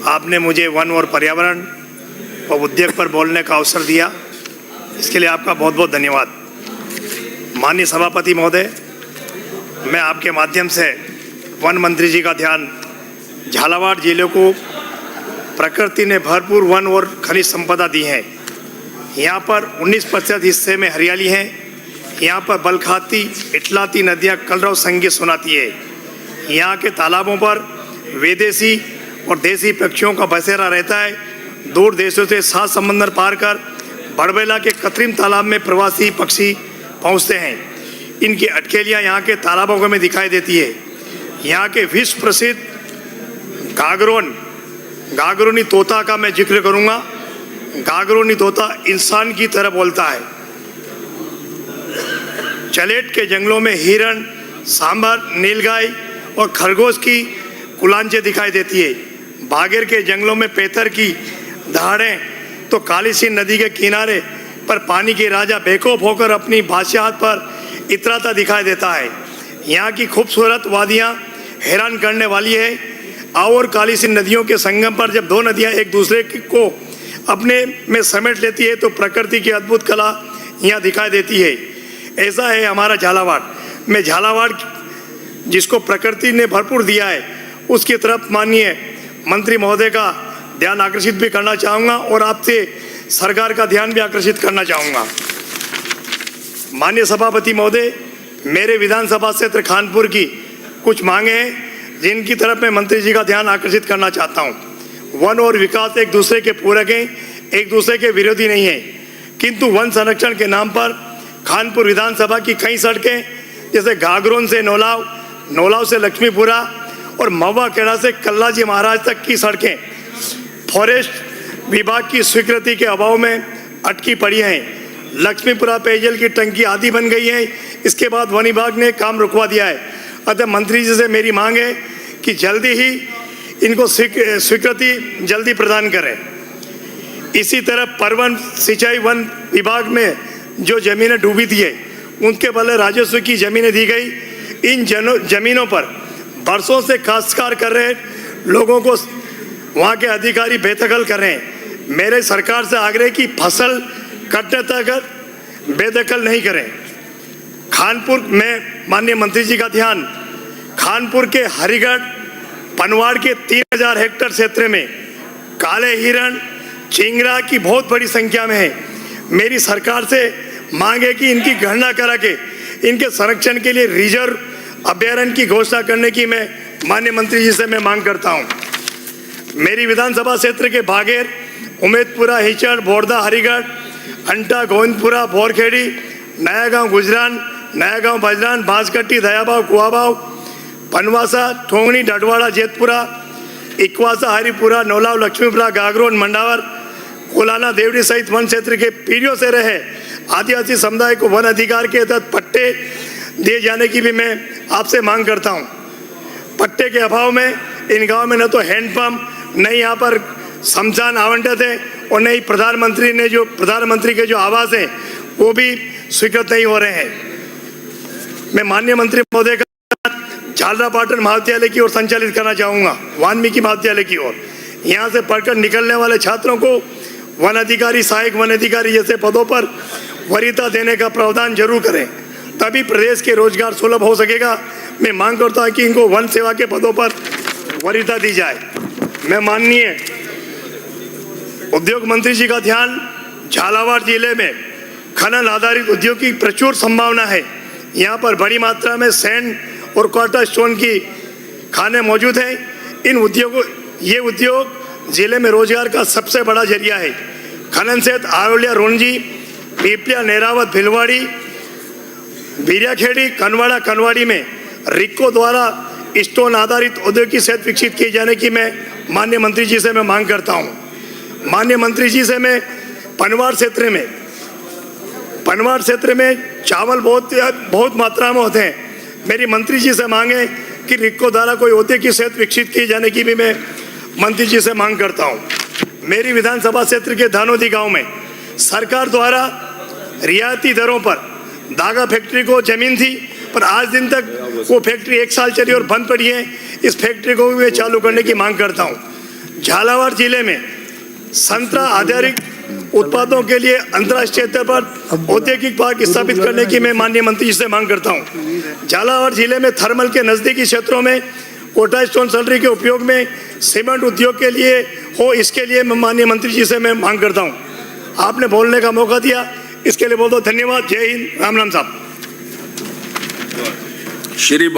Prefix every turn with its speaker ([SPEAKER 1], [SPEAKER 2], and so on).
[SPEAKER 1] आपने मुझे वन और पर्यावरण और उद्योग पर बोलने का अवसर दिया, इसके लिए आपका बहुत बहुत धन्यवाद। माननीय सभापति महोदय, मैं आपके माध्यम से वन मंत्री जी का ध्यान झालावाड़ जिले को प्रकृति ने भरपूर वन और खनिज संपदा दी है। यहाँ पर 19% हिस्से में हरियाली है। यहाँ पर बलखाती इटलाती नदियाँ कलरव संगीत सुनाती है। यहाँ के तालाबों पर विदेशी और देसी पक्षियों का बसेरा रहता है। दूर देशों से 7 समंदर पार कर बड़बेला के कृत्रिम तालाब में प्रवासी पक्षी पहुँचते हैं। इनकी अटकेलियाँ यहाँ के तालाबों में दिखाई देती है। यहाँ के विश्व प्रसिद्ध गागरोनी तोता का मैं जिक्र करूँगा। गागरोनी तोता इंसान की तरह बोलता है। चलेट के जंगलों में हिरण, सांभर, नीलगाय और खरगोश की कुलांचे दिखाई देती है। बागेर के जंगलों में पेथर की दहाड़ें तो काली सिंध नदी के किनारे पर पानी के राजा बेखौफ होकर अपनी बादशाहत पर इतराता दिखाई देता है। यहाँ की खूबसूरत वादियाँ हैरान करने वाली है। और काली सिंध नदियों के संगम पर जब दो नदियाँ एक दूसरे को अपने में समेट लेती है तो प्रकृति की अद्भुत कला यहाँ दिखाई देती है। ऐसा है हमारा झालावाड़। मैं झालावाड़ जिसको प्रकृति ने भरपूर दिया है उसकी तरफ माननीय मंत्री महोदय का ध्यान आकर्षित भी करना चाहूँगा और आपसे सरकार का ध्यान भी आकर्षित करना चाहूँगा। माननीय सभापति महोदय, मेरे विधानसभा क्षेत्र खानपुर की कुछ मांगे हैं जिनकी तरफ मैं मंत्री जी का ध्यान आकर्षित करना चाहता हूँ। वन और विकास एक दूसरे के पूरक हैं, एक दूसरे के विरोधी नहीं हैं, किंतु वन संरक्षण के नाम पर खानपुर विधानसभा की कई सड़कें जैसे गागरोन से नौलाव, नौलाव से लक्ष्मीपुरा और महुआ खेड़ा से कल्लाजी महाराज तक की सड़कें फॉरेस्ट विभाग की स्वीकृति के अभाव में अटकी पड़ी हैं। लक्ष्मीपुरा पेयजल की टंकी आदि बन गई है। इसके बाद वन विभाग ने काम रुकवा दिया है। अतः मंत्री जी से मेरी मांग है कि जल्दी ही इनको स्वीकृति जल्दी प्रदान करें। इसी तरह परवन सिंचाई वन विभाग में जो जमीनें डूबी थी है उनके बदले राजस्व की जमीनें दी गई। इन जमीनों पर बरसों से काश्तकार कर रहे लोगों को वहाँ के अधिकारी बेदखल कर रहे हैं। मेरे सरकार से आग्रह कि फसल कटने तक बेदखल नहीं करें। खानपुर में माननीय मंत्री जी का ध्यान खानपुर के हरिगढ़ पनवाड़ के 3000 हेक्टेयर क्षेत्र में काले हिरण, चिंगरा की बहुत बड़ी संख्या में है। मेरी सरकार से मांग है कि इनकी गणना करा के इनके संरक्षण के लिए रिजर्व अभयारण्य की घोषणा करने की मैं माननीय मंत्री जी से मैं मांग करता हूं। मेरी विधानसभा क्षेत्र के बागेर, उमेदपुरा, हिचड़, बोरदा, हरिगढ़, अंटा, गोविंदपुरा, बोरखेड़ी, नया गांव गुजरान, नया गांव बजरान, बांसकट्टी, दयाबाव, कुआबाव, पनवासा, ठोंगनी, डडवाड़ा, जेतपुरा, इकवासा, हरिपुरा, नौलाव, लक्ष्मीपुरा, गागरोन, मंडावर, कोलाना, देवड़ी सहित वन क्षेत्र के पीढ़ियों से रहे आदिवासी समुदाय को वन अधिकार के तहत पट्टे दिए जाने की भी मैं आपसे मांग करता हूं। पट्टे के अभाव में इन गाँव में न तो हैंडपम्प, न यहाँ पर शमशान आवंटित है और न ही प्रधानमंत्री के जो आवास हैं वो भी स्वीकृत नहीं हो रहे हैं। मैं माननीय मंत्री महोदय का झालरापाटन महाविद्यालय की ओर संचालित करना चाहूँगा, वाल्मीकि महाविद्यालय की ओर। यहाँ से पढ़कर निकलने वाले छात्रों को वन अधिकारी, सहायक वन अधिकारी जैसे पदों पर वरीयता देने का प्रावधान जरूर करें, तभी प्रदेश के रोजगार सुलभ हो सकेगा। मैं मांग करता हूँ कि इनको वन सेवा के पदों पर वरीयता दी जाए। मैं माननीय उद्योग मंत्री जी का ध्यान झालावाड़ जिले में खनन आधारित उद्योग की प्रचुर संभावना है। यहाँ पर बड़ी मात्रा में सैंड और क्वार्टर स्टोन की खाने मौजूद हैं। ये उद्योग जिले में रोजगार का सबसे बड़ा जरिया है। खनन से आरोलिया, रोंजी, पीपलिया, नेरावत, भिलवाड़ी, बीरियाखेड़ी, कनवाड़ी में रिक्को द्वारा स्टोन आधारित उद्योग की सेहत विकसित किए जाने की मैं माननीय मंत्री जी से मैं मांग करता हूँ। माननीय मंत्री जी से मैं पनवाड़ क्षेत्र में चावल बहुत मात्रा में होते हैं। मेरी मंत्री जी से मांगे कि रिक्को द्वारा कोई औद्योगिक की सेहत विकसित किए जाने की भी मैं मंत्री जी से मांग करता हूँ। मेरी विधानसभा क्षेत्र के धानोदी गांव में सरकार द्वारा रियायती दरों पर धागा फैक्ट्री को जमीन थी, पर आज दिन तक वो फैक्ट्री 1 साल चली और बंद पड़ी है। इस फैक्ट्री को भी मैं चालू करने की मांग करता हूँ। झालावाड़ जिले में संतरा आधारित उत्पादों के लिए अंतर्राष्ट्रीय स्तर पर औद्योगिक पार्क स्थापित करने की मैं माननीय मंत्री जी से मांग करता हूं। झालावाड़ जिले में थर्मल के नजदीकी क्षेत्रों में कोटा स्टोन सल्टरी के उपयोग में सीमेंट उद्योग के लिए हो, इसके लिए मैं माननीय मंत्री जी से मैं मांग करता हूं। आपने बोलने का मौका दिया, इसके लिए बहुत बहुत धन्यवाद। जय हिंद, राम राम साहब।
[SPEAKER 2] श्री